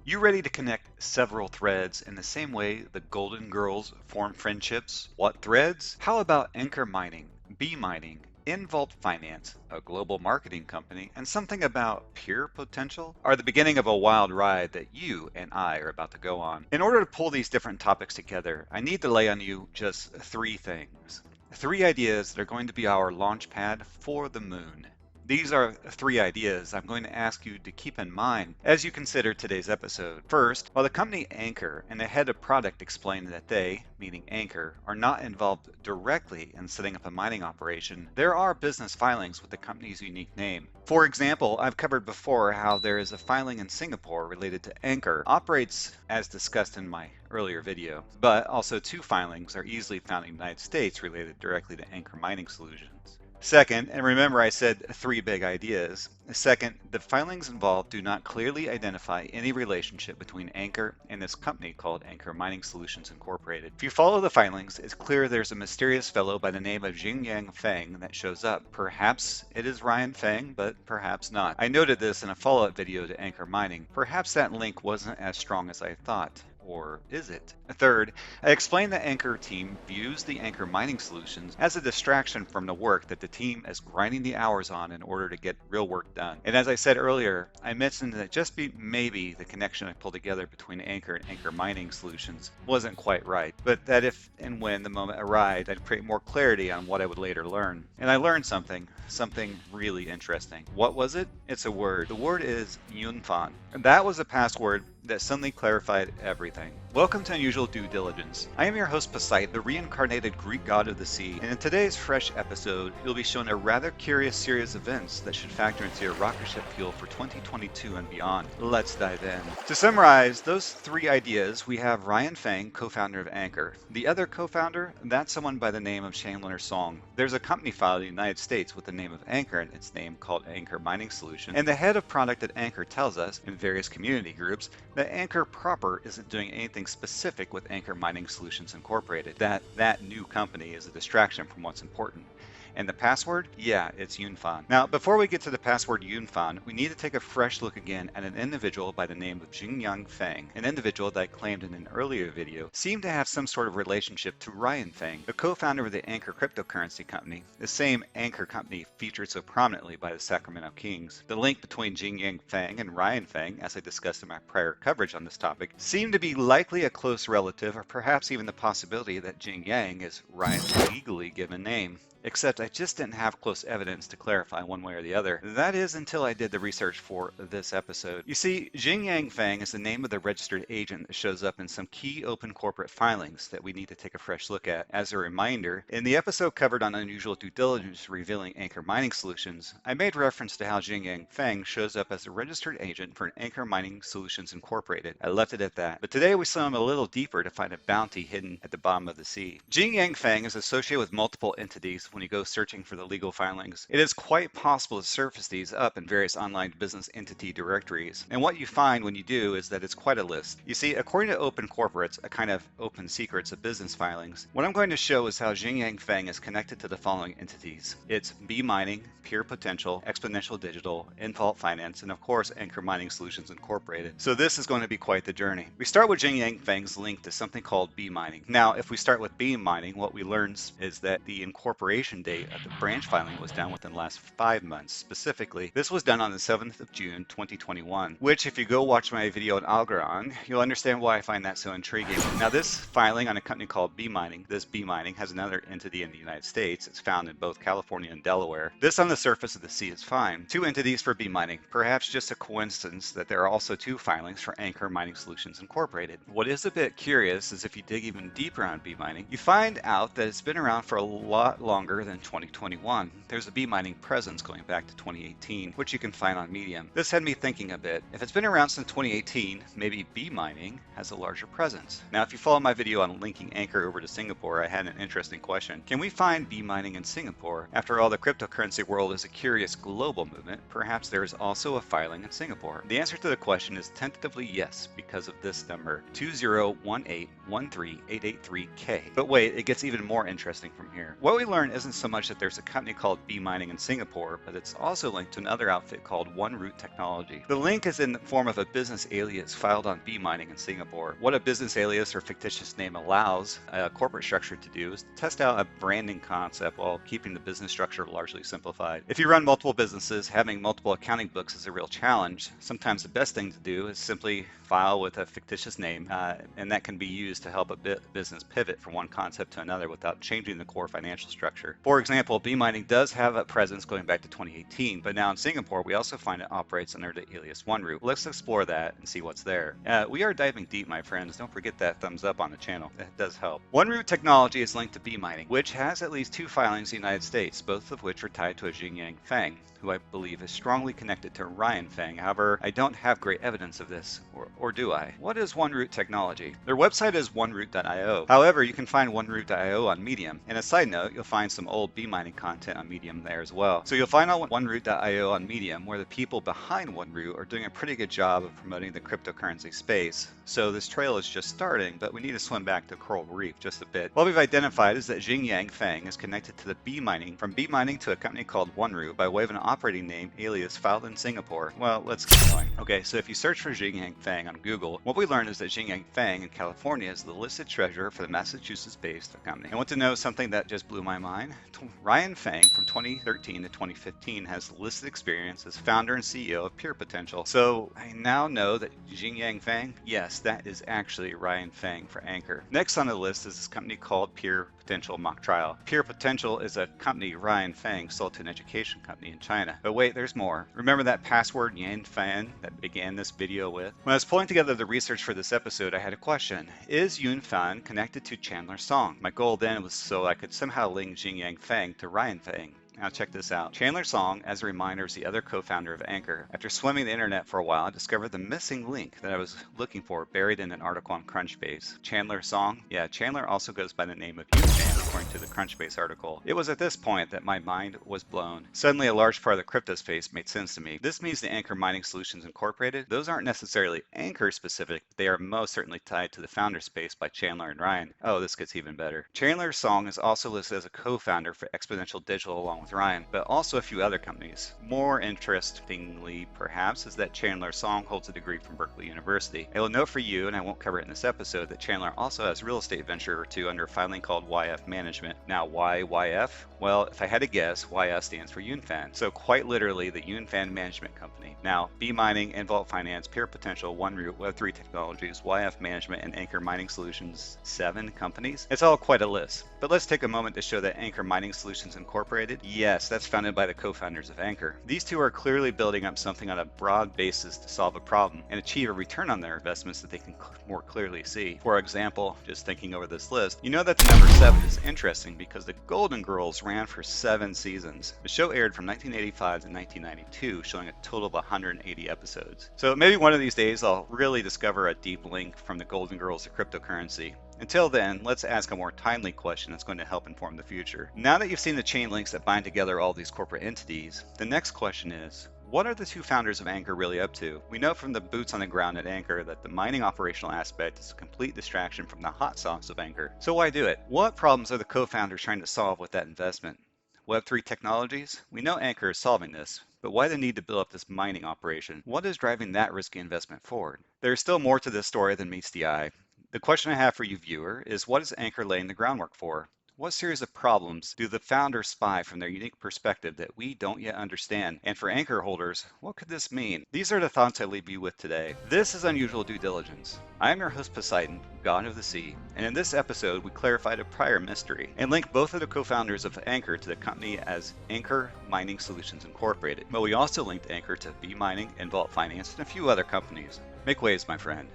You ready to connect several threads in the same way the Golden Girls form friendships? What threads? How about ANKR Mining, bMining, invault Finance, a global marketing company, and something about pure potential are the beginning of a wild ride that you and I are about to go on. In order to pull these different topics together, I need to lay on you just three things. Three ideas that are going to be our launch pad for the moon. These are three ideas I'm going to ask you to keep in mind as you consider today's episode. First, while the company ANKR and the head of product explained that they, meaning ANKR, are not involved directly in setting up a mining operation, there are business filings with the company's unique name. For example, I've covered before how there is a filing in Singapore related to ANKR, operates as discussed in my earlier video, but also two filings are easily found in the United States related directly to ANKR Mining Solutions. Second, and remember I said three big ideas. Second, the filings involved do not clearly identify any relationship between ANKR and this company called ANKR Mining Solutions Incorporated. If you follow the filings, it's clear there's a mysterious fellow by the name of Jinyang Fang that shows up. Perhaps it is Ryan Fang, but perhaps not. I noted this in a follow-up video to ANKR Mining. Perhaps that link wasn't as strong as I thought. Or is it? Third, I explained the ANKR team views the ANKR Mining Solutions as a distraction from the work that the team is grinding the hours on in order to get real work done. And as I said earlier, I mentioned that maybe the connection I pulled together between ANKR and ANKR Mining Solutions wasn't quite right, but that if and when the moment arrived, I'd create more clarity on what I would later learn. And I learned something really interesting. What was it? It's a word. The word is Yunfan. And that was a password that suddenly clarified everything. Welcome to Unusual Due Diligence. I am your host Poseidon, the reincarnated Greek god of the sea, and in today's fresh episode, you'll be shown a rather curious series of events that should factor into your rocket ship fuel for 2022 and beyond. Let's dive in. To summarize those three ideas, we have Ryan Fang, co-founder of ANKR. The other co-founder, that's someone by the name of Chandler Song. There's a company filed in the United States with the name of ANKR in its name called ANKR Mining Solutions, and the head of product at ANKR tells us, in various community groups, that ANKR proper isn't doing anything specific with ANKR Mining Solutions Incorporated, that new company is a distraction from what's important. And the password? Yeah, it's Yunfan. Now, before we get to the password Yunfan, we need to take a fresh look again at an individual by the name of Jinyang Fang, an individual that I claimed in an earlier video seemed to have some sort of relationship to Ryan Fang, the co-founder of the ANKR cryptocurrency company, the same ANKR company featured so prominently by the Sacramento Kings. The link between Jinyang Fang and Ryan Fang, as I discussed in my prior coverage on this topic, seemed to be likely a close relative, or perhaps even the possibility that Jinyang is Ryan's legally given name. Except I just didn't have close evidence to clarify one way or the other. That is until I did the research for this episode. You see, Jinyang Fang is the name of the registered agent that shows up in some key open corporate filings that we need to take a fresh look at. As a reminder, in the episode covered on unusual due diligence revealing ANKR Mining Solutions, I made reference to how Jinyang Fang shows up as a registered agent for ANKR Mining Solutions Incorporated. I left it at that. But today we swim a little deeper to find a bounty hidden at the bottom of the sea. Jinyang Fang is associated with multiple entities when you go searching for the legal filings. It is quite possible to surface these up in various online business entity directories. And what you find when you do is that it's quite a list. You see, according to open corporates, a kind of open secrets of business filings, what I'm going to show is how Jinyang Fang is connected to the following entities. It's bMining, Pure Potential, Exponential Digital, invault Finance, and of course ANKR Mining Solutions Incorporated. So this is going to be quite the journey. We start with Jinyang Fang's link to something called bMining. Now, if we start with bMining, what we learn is that the incorporation date of the branch filing was done within the last 5 months. Specifically, this was done on the 7th of June 2021, which if you go watch my video on Algorand, you'll understand why I find that so intriguing. Now this filing on a company called bMining, this bMining has another entity in the United States. It's found in both California and Delaware. This on the surface of the sea is fine. Two entities for bMining. Perhaps just a coincidence that there are also two filings for ANKR Mining Solutions Incorporated. What is a bit curious is if you dig even deeper on bMining, you find out that it's been around for a lot longer than 2021. There's a bMining presence going back to 2018, which you can find on Medium. This had me thinking a bit. If it's been around since 2018, maybe bMining has a larger presence. Now, if you follow my video on linking ANKR over to Singapore, I had an interesting question. Can we find bMining in Singapore? After all, the cryptocurrency world is a curious global movement. Perhaps there is also a filing in Singapore. The answer to the question is tentatively yes, because of this number, 201813883K. But wait, it gets even more interesting from here. What we learn isn't so much much that there's a company called bMining in Singapore, but it's also linked to another outfit called OneRoot Technology. The link is in the form of a business alias filed on bMining in Singapore. What a business alias or fictitious name allows a corporate structure to do is to test out a branding concept while keeping the business structure largely simplified. If you run multiple businesses, having multiple accounting books is a real challenge. Sometimes the best thing to do is simply file with a fictitious name, and that can be used to help a business pivot from one concept to another without changing the core financial structure. For example, bMining does have a presence going back to 2018, but now in Singapore, we also find it operates under the alias OneRoot. Let's explore that and see what's there. We are diving deep, my friends. Don't forget that thumbs up on the channel. That does help. OneRoot Technology is linked to bMining, which has at least 2 filings in the United States, both of which are tied to a Jinyang Fang, who I believe is strongly connected to Ryan Fang. However, I don't have great evidence of this, or do I? What is OneRoot Technology? Their website is oneroot.io. However, you can find oneroot.io on Medium. And a side note, you'll find some old bMining content on Medium there as well. So you'll find on oneroot.io on Medium where the people behind OneRoot are doing a pretty good job of promoting the cryptocurrency space. So this trail is just starting, but we need to swim back to coral reef just a bit. What we've identified is that Jinyang Fang is connected to the bMining, from bMining to a company called OneRoot by way of an operating name alias filed in Singapore. Well, let's keep going. Okay, so if you search for Jinyang Fang on Google, what we learned is that Jinyang Fang in California is the listed treasurer for the Massachusetts-based company. And want to know something that just blew my mind? Ryan Fang from 2013 to 2015 has listed experience as founder and CEO of Pure Potential. So I now know that Jinyang Fang, yes, that is actually Ryan Fang for ANKR. Next on the list is this company called Pure Potential Mock Trial. Pure Potential is a company Ryan Fang sold to an education company in China. But wait, there's more. Remember that password Yan Fan that began this video with? When I was pulling together the research for this episode, I had a question. Is Yun Fan connected to Chandler Song? My goal then was so I could somehow link Jinyang Fang to Ryan Fang. Now check this out. Chandler Song, as a reminder, is the other co-founder of ANKR. After swimming the internet for a while, I discovered the missing link that I was looking for buried in an article on Crunchbase. Chandler Song? Yeah, Chandler also goes by the name of Yun Fan, according to the Crunchbase article. It was at this point that my mind was blown. Suddenly, a large part of the crypto space made sense to me. This means the ANKR Mining Solutions Incorporated, those aren't necessarily ANKR specific, but they are most certainly tied to the founder space by Chandler and Ryan. Oh, this gets even better. Chandler Song is also listed as a co-founder for Exponential Digital along with Ryan, but also a few other companies. More interestingly, perhaps, is that Chandler Song holds a degree from Berkeley University. I will note for you, and I won't cover it in this episode, that Chandler also has a real estate venture or two under a filing called YF Management. Now, why YF? Well, if I had to guess, YF stands for Yunfan. So quite literally, the Yunfan Management Company. Now, bMining, invault Finance, Pure Potential, OneRoot, Web3 Technologies, YF Management, and ANKR Mining Solutions, 7 companies. It's all quite a list. But let's take a moment to show that ANKR Mining Solutions Incorporated, yes, that's founded by the co-founders of ANKR. These two are clearly building up something on a broad basis to solve a problem and achieve a return on their investments that they can more clearly see. For example, just thinking over this list, you know that the number 7 is interesting because the Golden Girls ran for 7 seasons. The show aired from 1985 to 1992, showing a total of 180 episodes. So maybe one of these days I'll really discover a deep link from the Golden Girls to cryptocurrency. Until then, let's ask a more timely question that's going to help inform the future. Now that you've seen the chain links that bind together all these corporate entities, the next question is, what are the two founders of ANKR really up to? We know from the boots on the ground at ANKR that the mining operational aspect is a complete distraction from the hot sauce of ANKR. So why do it? What problems are the co-founders trying to solve with that investment? Web3 technologies? We know ANKR is solving this, but why the need to build up this mining operation? What is driving that risky investment forward? There is still more to this story than meets the eye. The question I have for you, viewer, is what is ANKR laying the groundwork for? What series of problems do the founders spy from their unique perspective that we don't yet understand? And for ANKR holders, what could this mean? These are the thoughts I leave you with today. This is Unusual Due Diligence. I am your host Poseidon, God of the Sea, and in this episode we clarified a prior mystery and linked both of the co-founders of ANKR to the company as ANKR Mining Solutions Incorporated. But we also linked ANKR to bMining, invault Finance, and a few other companies. Make waves, my friend.